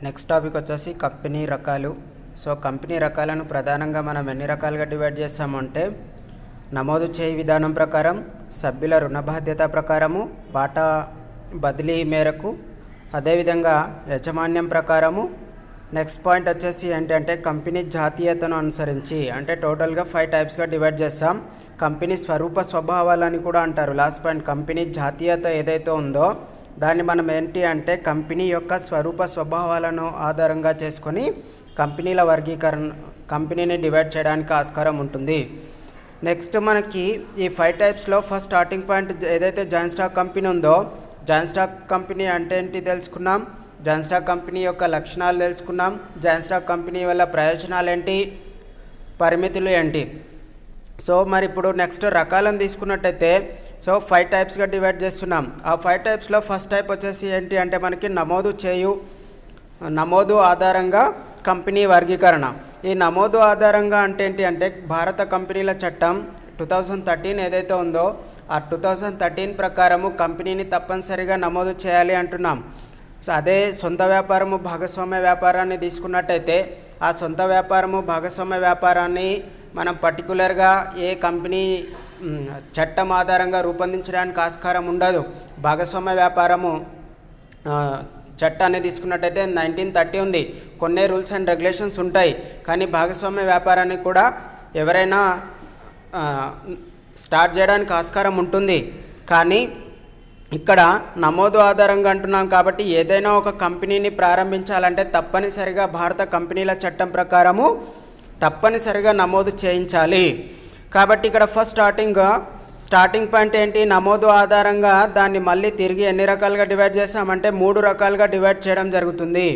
Next topic వచ్చేసి company రకాలు. So company రకాలను ప్రధానంగా మనం ఎన్ని రకాలుగా డివైడ్ చేస్తామంటే నమోదు చేయి విధానం ప్రకారం, సభ్యుల రుణ బాధ్యత ప్రకారము, వాటా బదిలీ మేరకు, అదేవిధంగా యాజమాన్యం ప్రకారము. నెక్స్ట్ పాయింట్ వచ్చేసి ఏంటంటే కంపెనీ జాతీయతను అనుసరించి, అంటే టోటల్గా 5 టైప్స్గా డివైడ్ చేస్తాం. కంపెనీ స్వరూప స్వభావాలని కూడా అంటారు. లాస్ట్ పాయింట్ కంపెనీ జాతీయత ఏదైతే ఉందో దాన్ని మనం ఏంటి అంటే కంపెనీ యొక్క స్వరూప స్వభావాలను ఆధారంగా చేసుకొని కంపెనీల వర్గీకరణ, కంపెనీని డివైడ్ చేయడానికి ఆస్కారం ఉంటుంది. నెక్స్ట్ మనకి ఈ 5 టైప్స్లో ఫస్ట్ స్టార్టింగ్ పాయింట్ ఏదైతే జాయింట్ స్టాక్ కంపెనీ ఉందో, జాయింట్ స్టాక్ కంపెనీ అంటే ఏంటి తెలుసుకున్నాం, జాయింట్ స్టాక్ కంపెనీ యొక్క లక్షణాలు తెలుసుకున్నాం, జాయింట్ స్టాక్ కంపెనీ వల్ల ప్రయోజనాలు ఏంటి, పరిమితులు ఏంటి. సో మరి ఇప్పుడు నెక్స్ట్ రకాలను తీసుకున్నట్టయితే 5 టైప్స్గా డివైడ్ చేస్తున్నాం. ఆ 5 టైప్స్లో ఫస్ట్ టైప్ వచ్చేసి ఏంటి అంటే మనకి నమోదు ఆధారంగా కంపెనీ వర్గీకరణ. ఈ నమోదు ఆధారంగా అంటే ఏంటి అంటే భారత కంపెనీల చట్టం 2013 ఏదైతే ఉందో ఆ 2013 ప్రకారము కంపెనీని తప్పనిసరిగా నమోదు చేయాలి అంటున్నాం. సో అదే సొంత వ్యాపారము, భాగస్వామ్య వ్యాపారాన్ని తీసుకున్నట్టయితే ఆ సొంత వ్యాపారము, భాగస్వామ్య వ్యాపారాన్ని మనం పర్టికులర్గా ఏ కంపెనీ చట్టం ఆధారంగా రూపొందించడానికి ఆస్కారం ఉండదు. భాగస్వామ్య వ్యాపారము చట్టాన్ని తీసుకున్నట్టయితే 1930 ఉంది. కొన్ని రూల్స్ అండ్ రెగ్యులేషన్స్ ఉంటాయి, కానీ భాగస్వామ్య వ్యాపారాన్ని కూడా ఎవరైనా స్టార్ట్ చేయడానికి ఆస్కారం ఉంటుంది. కానీ ఇక్కడ నమోదు ఆధారంగా అంటున్నాం కాబట్టి ఏదైనా ఒక కంపెనీని ప్రారంభించాలంటే తప్పనిసరిగా భారత కంపెనీల చట్టం ప్రకారము తప్పనిసరిగా నమోదు చేయించాలి. కాబట్టి ఇక్కడ ఫస్ట్ స్టార్టింగ్ పాయింట్ ఏంటి, నమోదు ఆధారంగా దాన్ని మళ్ళీ తిరిగి ఎన్ని రకాలుగా డివైడ్ చేసామంటే 3 రకాలుగా డివైడ్ చేయడం జరుగుతుంది.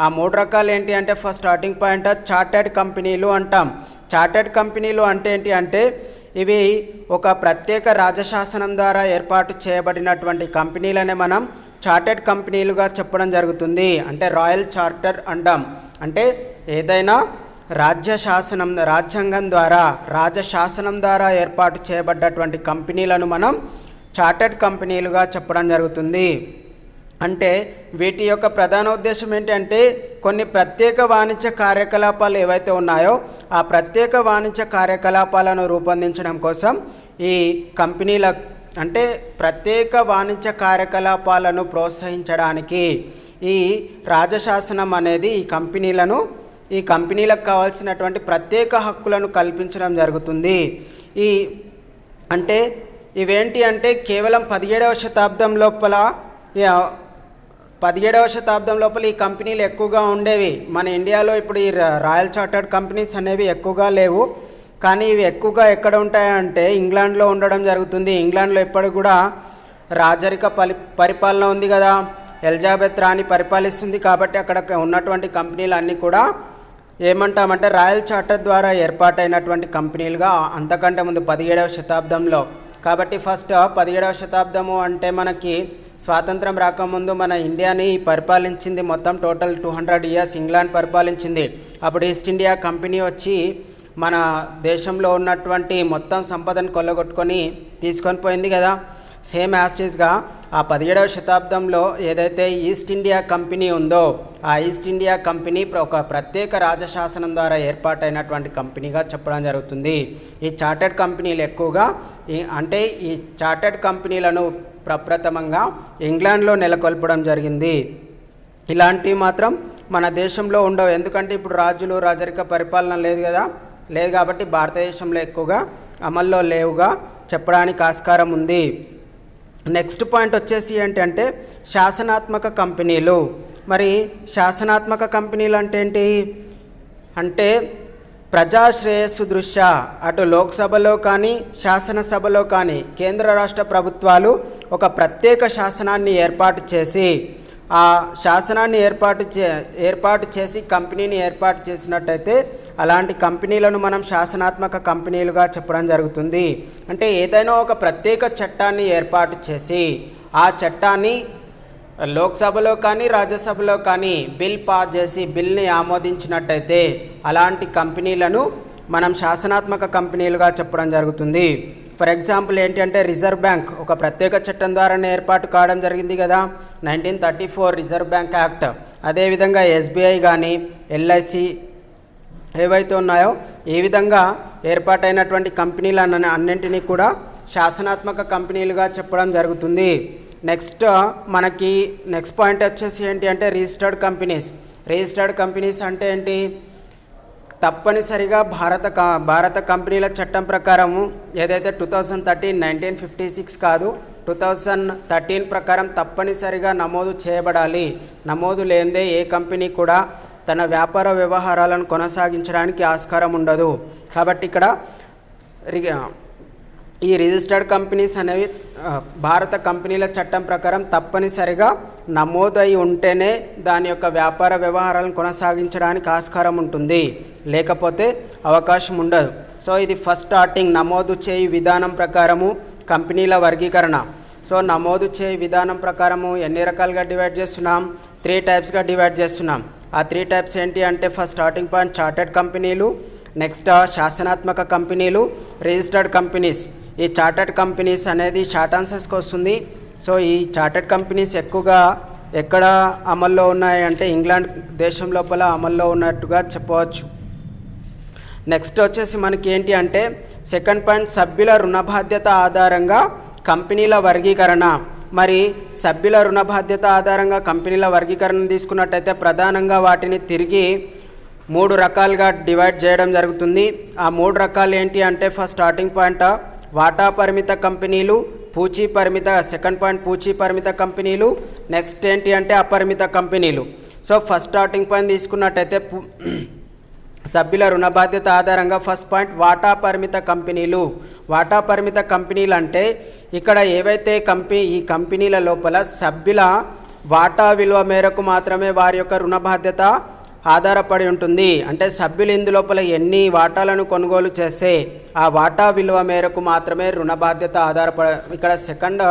ఆ 3 రకాలు ఏంటి అంటే ఫస్ట్ స్టార్టింగ్ పాయింట్ చార్టెడ్ కంపెనీలు అంటాం. చార్టెడ్ కంపెనీలు అంటే ఏంటి అంటే ఇవి ఒక ప్రత్యేక రాజశాసనం ద్వారా ఏర్పాటు చేయబడినటువంటి కంపెనీలనే మనం చార్టెడ్ కంపెనీలుగా చెప్పడం జరుగుతుంది. అంటే రాయల్ చార్టర్ అంటాం. అంటే ఏదైనా రాజ్యాంగం ద్వారా, రాజశాసనం ద్వారా ఏర్పాటు చేయబడ్డటువంటి కంపెనీలను మనం చార్టెడ్ కంపెనీలుగా చెప్పడం జరుగుతుంది. అంటే వీటి యొక్క ప్రధాన ఉద్దేశం ఏంటంటే కొన్ని ప్రత్యేక వాణిజ్య కార్యకలాపాలు ఏవైతే ఉన్నాయో ఆ ప్రత్యేక వాణిజ్య కార్యకలాపాలను రూపొందించడం కోసం ఈ కంపెనీల, అంటే ప్రత్యేక వాణిజ్య కార్యకలాపాలను ప్రోత్సహించడానికి ఈ రాజశాసనం అనేది ఈ కంపెనీలకు కావాల్సినటువంటి ప్రత్యేక హక్కులను కల్పించడం జరుగుతుంది. అంటే ఇవేంటి అంటే కేవలం 17వ శతాబ్దం లోపల ఈ కంపెనీలు ఎక్కువగా ఉండేవి. మన ఇండియాలో ఇప్పుడు ఈ రాయల్ చార్టర్డ్ కంపెనీస్ అనేవి ఎక్కువగా లేవు. కానీ ఇవి ఎక్కువగా ఎక్కడ ఉంటాయంటే ఇంగ్లాండ్లో ఉండడం జరుగుతుంది. ఇంగ్లాండ్లో ఎప్పటికి కూడా రాజరిక పరిపాలన ఉంది కదా, ఎలిజబెత్ రాణి పరిపాలిస్తుంది. కాబట్టి అక్కడ ఉన్నటువంటి కంపెనీలు అన్నీ కూడా ఏమంటామంటే రాయల్ చార్టర్ ద్వారా ఏర్పాటైనటువంటి కంపెనీలుగా, అంతకంటే ముందు 17వ శతాబ్దంలో. కాబట్టి ఫస్ట్ 17వ శతాబ్దము అంటే మనకి స్వాతంత్రం రాకముందు మన ఇండియాని పరిపాలించింది మొత్తం టోటల్ 200 ఇయర్స్ ఇంగ్లాండ్ పరిపాలించింది. అప్పుడు ఈస్ట్ ఇండియా కంపెనీ వచ్చి మన దేశంలో ఉన్నటువంటి మొత్తం సంపదను కొల్లగొట్టుకొని తీసుకొని పోయింది కదా. సేమ్ యాస్టీస్గా ఆ 17వ శతాబ్దంలో ఏదైతే ఈస్ట్ ఇండియా కంపెనీ ఉందో ఆ ఈస్ట్ ఇండియా కంపెనీ ఒక ప్రత్యేక రాజశాసనం ద్వారా ఏర్పాటైనటువంటి కంపెనీగా చెప్పడం జరుగుతుంది. ఈ చార్టెడ్ కంపెనీలు ఎక్కువగా ఈ చార్టెడ్ కంపెనీలను ప్రప్రథమంగా ఇంగ్లాండ్లో నెలకొల్పడం జరిగింది. ఇలాంటివి మాత్రం మన దేశంలో ఉండవు. ఎందుకంటే ఇప్పుడు రాజరిక పరిపాలన లేదు కాబట్టి భారతదేశంలో ఎక్కువగా అమల్లో లేవుగా చెప్పడానికి ఆస్కారం ఉంది. నెక్స్ట్ పాయింట్ వచ్చేసి ఏంటంటే శాసనాత్మక కంపెనీలు. మరి శాసనాత్మక కంపెనీలు అంటే ఏంటి అంటే ప్రజా శ్రేయస్సు దృష్ట్యా అటు లోక్సభలో కానీ శాసనసభలో కానీ కేంద్ర రాష్ట్ర ప్రభుత్వాలు ఒక ప్రత్యేక శాసనాన్ని ఏర్పాటు చేసి ఆ శాసనాన్ని ఏర్పాటు చేసి కంపెనీని ఏర్పాటు చేసినట్టయితే అలాంటి కంపెనీలను మనం శాసనాత్మక కంపెనీలుగా చెప్పడం జరుగుతుంది. అంటే ఏదైనా ఒక ప్రత్యేక చట్టాన్ని ఏర్పాటు చేసి ఆ చట్టాన్ని లోక్సభలో కానీ రాజ్యసభలో కానీ బిల్ పాస్ చేసి బిల్ని ఆమోదించినట్టయితే అలాంటి కంపెనీలను మనం శాసనాత్మక కంపెనీలుగా చెప్పడం జరుగుతుంది. ఫర్ ఎగ్జాంపుల్ ఏంటి అంటే రిజర్వ్ బ్యాంక్ ఒక ప్రత్యేక చట్టం ద్వారానే ఏర్పాటు కావడం జరిగింది కదా. 1934 రిజర్వ్ బ్యాంక్ యాక్ట్, అదేవిధంగా ఎస్బీఐ కానీ ఎల్ఐసి ఏవైతే ఉన్నాయో ఈ విధంగా ఏర్పాటైనటువంటి కంపెనీలు అన్నింటినీ కూడా శాసనాత్మక కంపెనీలుగా చెప్పడం జరుగుతుంది. నెక్స్ట్ పాయింట్ వచ్చేసి ఏంటి అంటే రిజిస్టర్డ్ కంపెనీస్. రిజిస్టర్డ్ కంపెనీస్ అంటే ఏంటి? తప్పనిసరిగా భారత కంపెనీల చట్టం ప్రకారము ఏదైతే 1956 కాదు 2013 ప్రకారం తప్పనిసరిగా నమోదు చేయబడాలి. నమోదు లేనిదే ఏ కంపెనీ కూడా తన వ్యాపార వ్యవహారాలను కొనసాగించడానికి ఆస్కారం ఉండదు. కాబట్టి ఇక్కడ ఈ రిజిస్టర్డ్ కంపెనీస్ అనేవి భారత కంపెనీల చట్టం ప్రకారం తప్పనిసరిగా నమోదై ఉంటేనే దాని యొక్క వ్యాపార వ్యవహారాలను కొనసాగించడానికి ఆస్కారం ఉంటుంది, లేకపోతే అవకాశం ఉండదు. సో ఇది ఫస్ట్ స్టార్టింగ్ నమోదు చేయి విధానం ప్రకారము కంపెనీల వర్గీకరణ. సో నమోదు చేయి విధానం ప్రకారము ఎన్ని రకాలుగా డివైడ్ చేస్తున్నాం? 3 టైప్స్గా డివైడ్ చేస్తున్నాం. ఆ 3 టైప్స్ ఏంటి అంటే ఫస్ట్ స్టార్టింగ్ పాయింట్ చార్టెడ్ కంపెనీలు, నెక్స్ట్ శాసనాత్మక కంపెనీలు, రిజిస్టర్డ్ కంపెనీస్. ఈ చార్టెడ్ కంపెనీస్ అనేది షార్ట్ ఆన్సర్స్కి వస్తుంది. సో ఈ చార్టెడ్ కంపెనీస్ ఎక్కువగా ఎక్కడ అమల్లో ఉన్నాయి అంటే ఇంగ్లాండ్ దేశం లోపల అమల్లో ఉన్నట్టుగా చెప్పవచ్చు. నెక్స్ట్ వచ్చేసి మనకి ఏంటి అంటే సెకండ్ పాయింట్ సభ్యుల రుణ బాధ్యత ఆధారంగా కంపెనీల వర్గీకరణ. మరి సభ్యుల రుణ బాధ్యత ఆధారంగా కంపెనీల వర్గీకరణ తీసుకున్నట్టయితే ప్రధానంగా వాటిని తిరిగి 3 రకాలుగా డివైడ్ చేయడం జరుగుతుంది. ఆ 3 రకాలు ఏంటి అంటే ఫస్ట్ స్టార్టింగ్ పాయింట్ వాటా పరిమిత కంపెనీలు, పూచీ పరిమిత, సెకండ్ పాయింట్ పూచీ పరిమిత కంపెనీలు, నెక్స్ట్ ఏంటి అంటే అపరిమిత కంపెనీలు. సో ఫస్ట్ స్టార్టింగ్ పాయింట్ తీసుకున్నట్టయితే సభ్యుల రుణ బాధ్యత ఆధారంగా ఫస్ట్ పాయింట్ వాటా పరిమిత కంపెనీలు. వాటా పరిమిత కంపెనీలు అంటే ఇక్కడ ఏవైతే ఈ కంపెనీల లోపల సభ్యుల వాటా విలువ మేరకు మాత్రమే వారి యొక్క రుణ బాధ్యత ఆధారపడి ఉంటుంది. అంటే సభ్యులు ఇందులోపల ఎన్ని వాటాలను కొనుగోలు చేస్తే ఆ వాటా విలువ మేరకు మాత్రమే రుణ బాధ్యత ఇక్కడ సెకండ్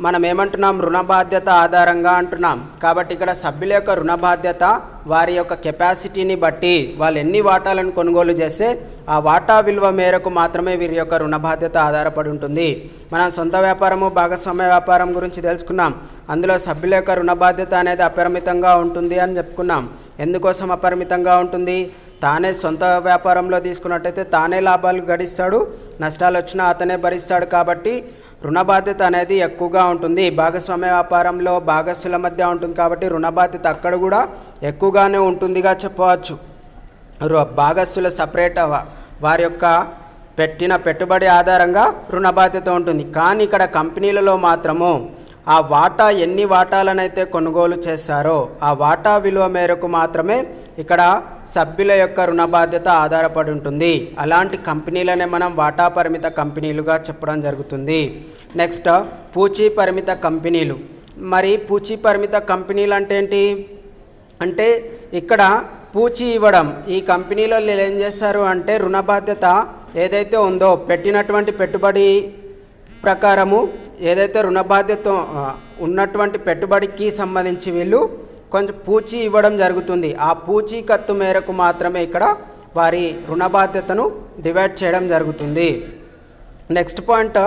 మనం ఏమంటున్నాం? రుణ బాధ్యత ఆధారంగా అంటున్నాం. కాబట్టి ఇక్కడ సభ్యుల యొక్క రుణ బాధ్యత వారి యొక్క కెపాసిటీని బట్టి వాళ్ళు ఎన్ని వాటాలను కొనుగోలు చేస్తే ఆ వాటా విలువ మేరకు మాత్రమే వీరి యొక్క రుణ బాధ్యత ఆధారపడి ఉంటుంది. మనం సొంత వ్యాపారము, భాగస్వామ్య వ్యాపారం గురించి తెలుసుకున్నాం. అందులో సభ్యుల యొక్క రుణ బాధ్యత అనేది అపరిమితంగా ఉంటుంది అని చెప్పుకున్నాం. ఎందుకోసం అపరిమితంగా ఉంటుంది? తానే సొంత వ్యాపారంలో తీసుకున్నట్టయితే తానే లాభాలు గడిస్తాడు, నష్టాలు వచ్చినా అతనే భరిస్తాడు. కాబట్టి రుణ బాధ్యత అనేది ఎక్కువగా ఉంటుంది. భాగస్వామ్య వ్యాపారంలో భాగస్సుల మధ్య ఉంటుంది కాబట్టి రుణ బాధ్యత అక్కడ కూడా ఎక్కువగానే ఉంటుందిగా చెప్పవచ్చు. భాగస్సుల సపరేట్ వారి యొక్క పెట్టిన పెట్టుబడి ఆధారంగా రుణ బాధ్యత ఉంటుంది. కానీ ఇక్కడ కంపెనీలలో మాత్రము ఆ వాటా ఎన్ని వాటాలనైతే కొనుగోలు చేస్తారో ఆ వాటా విలువ మేరకు మాత్రమే ఇక్కడ సభ్యుల యొక్క రుణ బాధ్యత ఆధారపడి ఉంటుంది. అలాంటి కంపెనీలనే మనం వాటా పరిమిత కంపెనీలుగా చెప్పడం జరుగుతుంది. నెక్స్ట్ పూచీ పరిమిత కంపెనీలు. మరి పూచీ పరిమిత కంపెనీలు అంటే ఏంటి అంటే ఇక్కడ పూచీ ఇవ్వడం. ఈ కంపెనీలో ఏం చేస్తారు అంటే రుణ బాధ్యత ఏదైతే ఉందో పెట్టినటువంటి పెట్టుబడి ప్రకారము ఏదైతే రుణ బాధ్యత ఉన్నటువంటి పెట్టుబడికి సంబంధించి వీళ్ళు కొంచెం పూచీ ఇవ్వడం జరుగుతుంది. ఆ పూచీకత్తు మేరకు మాత్రమే ఇక్కడ వారి రుణ బాధ్యతను డివైడ్ చేయడం జరుగుతుంది. Next point